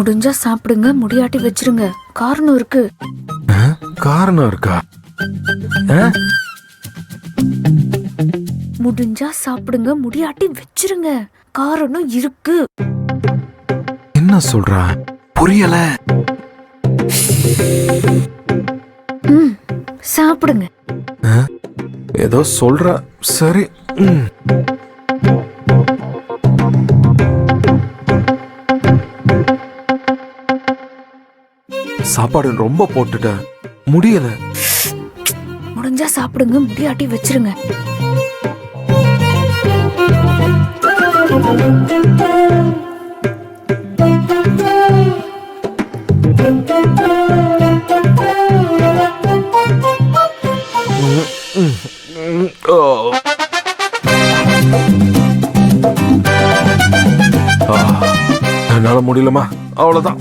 முடிஞ்சா சாப்பிடுங்க, முடியாட்டி வச்சிருங்க. காரணம் இருக்கு. காரணம் இருக்கா? முடிஞ்சா சாப்பிடுங்க, முடியாட்டி வச்சிருங்க. காரணம் இருக்கு. என்ன சொல்ற? புரியல. சாப்பிடுங்க. ஏதோ சொல்ற. சரி. சாப்பாடு ரொம்ப போட்டுட்ட, முடியல. முடிஞ்சா சாப்பிடுங்க, முடியாட்டி வச்சிருங்க. என்னால முடியலமா, அவ்வளவுதான்.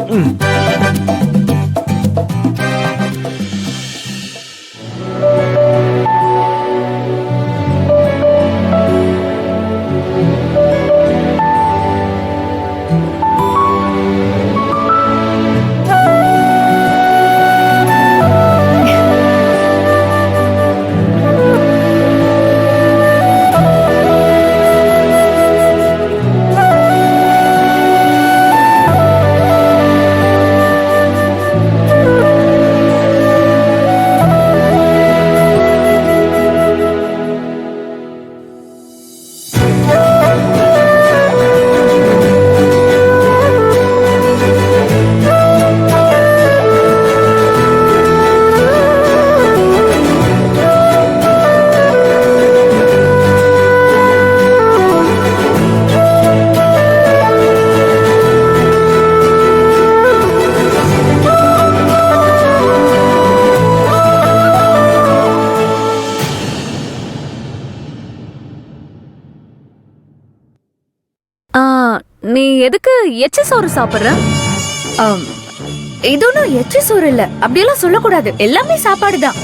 நீ எதுக்கு எச்ச சோறு சாப்பிடுற? இது ஒன்றும் எச்ச சோறு இல்ல. அப்படியெல்லாம் சொல்லக்கூடாது. எல்லாமே சாப்பாடுதான்.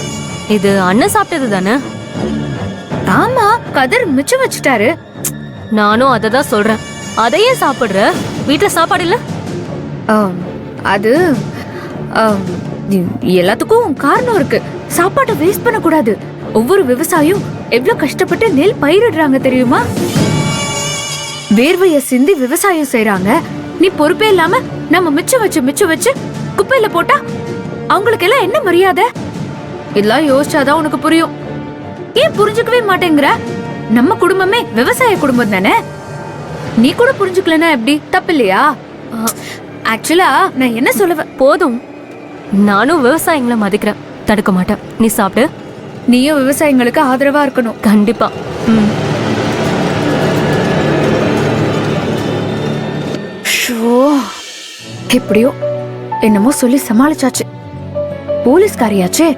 இது அண்ணன் சாப்பிட்டது தானே? ஆமா, கதிர் மிச்சம் வச்சுட்டாரு. நானும் அதை தான் சொல்றேன். அதையே சாப்பிடுற? வீட்டுல சாப்பாடு இல்ல? அது எல்லாத்துக்கும் காரணம் இருக்கு. சாப்பாட்டை வேஸ்ட் பண்ண கூடாது. ஒவ்வொரு விவசாயியும் எவ்வளவு கஷ்டப்பட்டு நெல் பயிரிடுறாங்க தெரியுமா? வேர்வைய சிந்தி விவசாயம் செய்யறாங்க. நீ பொறுப்பே இல்லாம நம்ம மிச்சம் வச்சு குப்பையில போட்டா அவங்களுக்கு எல்லாம் என்ன மரியாதை? இதெல்லாம் யோசிச்சாதான் உனக்கு புரியும். ஏன் புரிஞ்சுக்கவே மாட்டேங்கிற? நம்ம குடும்பமே விவசாய குடும்பம் தானே. நீ கூட புரிஞ்சுக்கலன்னா எப்படி? தப்பு இல்லையா? ஆக்சுவலா நான் என்ன சொல்லுவேன், போதும். நானும் விவசாயிங்களை மதிக்கிறேன், தடுக்க மாட்டேன். நீ சாப்பிடு. நீயும் விவசாயிங்களுக்கு ஆதரவா இருக்கணும். கண்டிப்பா. எப்படியோ என்னமோ சொல்லி சமாளிச்சாச்சு. போலீஸ்காரியாச்சே,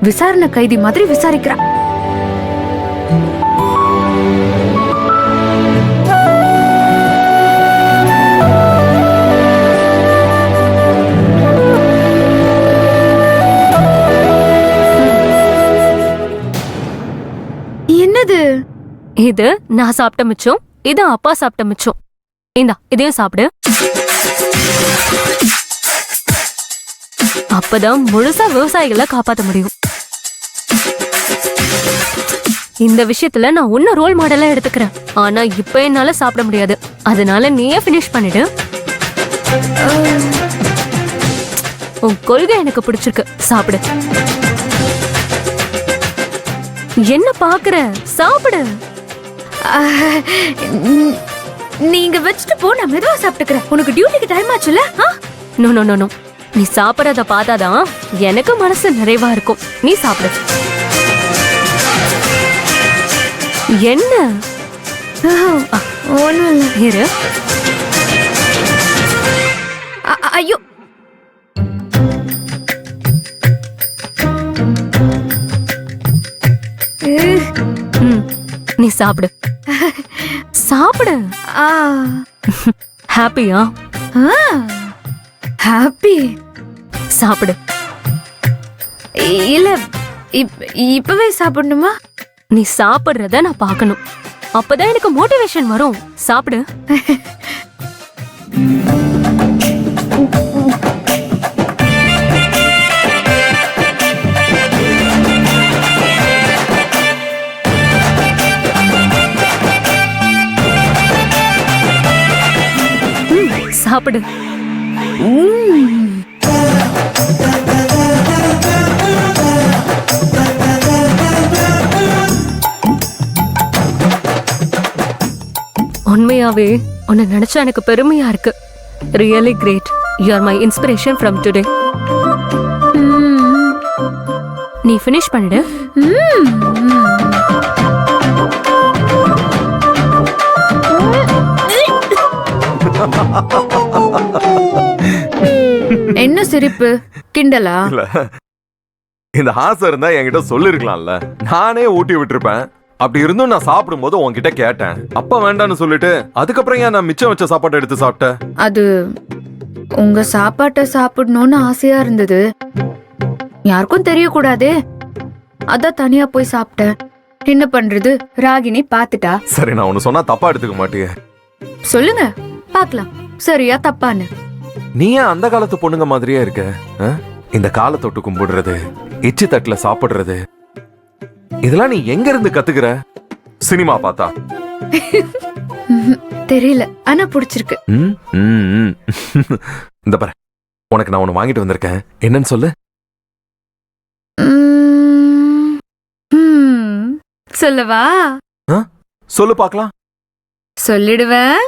விசாரணை கைதி மாதிரி விசாரிக்கிறா. என்னது இது? நான் சாப்பிட்ட மிச்சம், இது அப்பா சாப்பிட்ட மிச்சம். இந்தா, இதையும் சாப்பிடு. அப்பதான் முழுசா விவசாயிகளை காப்பாத்த முடியும். இந்த விஷயத்துல நான் உன்ன ரோல் மாடலா எடுத்துக்கிறேன். ஆனா இப்ப என்னால சாப்பிட முடியாது. அதனால நீயே பினிஷ் பண்ணிடு. உன் கொள்கை எனக்கு பிடிச்சிருக்கு, சாப்பிடு. என்ன பாக்குற? சாப்பிடு. நீங்க வச்சுட்டு போ, நான் மெதுவா சாப்பிட்டுக்கிறேன். உனக்கு டியூட்டிக்கு டைம் ஆச்சுல? நோ நோ நோ நோ, நீ சாப்பிடறத பார்த்தாதான் எனக்கு மனசு நிறைவா இருக்கும். நீ சாப்பிடு. என்ன? ஒண்ணும் இல்ல. இரு. ஐயோ, நீ சாப்பிடு. சாப்பிடு. ஹாப்பியா? ஹாப்பி. சாப்பிடு. இல்ல, இப்பவே சாப்பிடணுமா? நீ சாப்பிடுறத நான் பார்க்கணும். அப்பதான் எனக்கு மோட்டிவேஷன் வரும். சாப்பிடு. சாப்பிடு. உண்மையாவே உன்னை நினைச்சா எனக்கு பெருமையா இருக்கு. Really great. You are my inspiration from today. நீ ஃபினிஷ் பண்ணிடு. என்ன சிரிப்பு? கிண்டலா? இல்ல, இந்த ஆசை இருந்தா என்கிட்ட சொல்லிருக்கலாம்ல. நானே ஊட்டி விட்டுருப்பேன். அப்படி இருந்தும் நான் சாப்பிடும்போது உன்கிட்ட கேட்டேன். அப்ப வேண்டான்னு சொல்லிட்டு அதுக்கப்புறம் ஏன் நான் மிச்சம் வச்ச சாப்பாட்டை எடுத்து சாப்பிட்டேன்? அது உங்க சாப்பாட்டை சாப்பிடணும்னு ஆசையா இருந்தது. யாருக்கும் தெரியக்கூடாதே, அதான் தனியா போய் சாப்பிட்டேன். என்ன பண்றது, ராகினி பாத்துட்டா. சரி, நான் ஒன்னு சொன்னா தப்பா எடுத்துக்க மாட்டியே? சொல்லுங்க பாக்கலாம், சரியா தப்பான்னு. நீ ஏன் அந்த காலத்து பொண்ணுங்க மாதிரியே இருக்க? இந்த காலை தொட்டு கும்பிடுறது, எச்சி தட்டுல சாப்பிடுறது, இதெல்லாம் நீ எங்க இருந்து கத்துக்கிற? சினிமா பார்த்தா? தெரியல, ஆனா பிடிச்சிருக்கு. இந்த பாரு, உனக்கு நான் ஒண்ணு வாங்கிட்டு வந்திருக்கேன். என்னன்னு சொல்லு. சொல்லவா? சொல்லு பாக்கலாம். சொல்லிடுவேன்.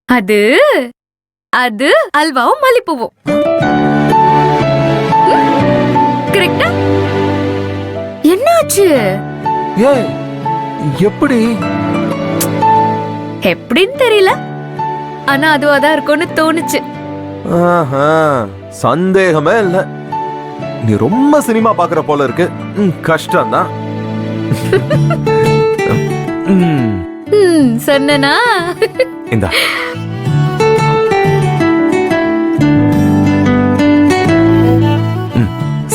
அது அது அல்வாவும் மல்லிப்பூவும். கரெக்டா? என்னாச்சு? ஏய், எப்படி? எப்படின்னு தெரியல, ஆனா அதுவாதான் இருக்கும்னு தோணுச்சு. சந்தேகமே இல்ல. நீ ரொம்ப சினிமா பாக்குற போல இருக்கு. கஷ்டம்தான். சொன்னனா? இந்த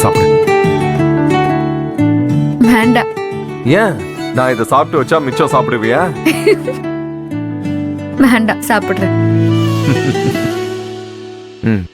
சாப்பிடு. வேண்டாம். ஏன்? நான் இதை சாப்பிட்டு வச்சா மிச்சம் சாப்பிடுவியா? வேண்டாம், சாப்பிடுறேன். ம்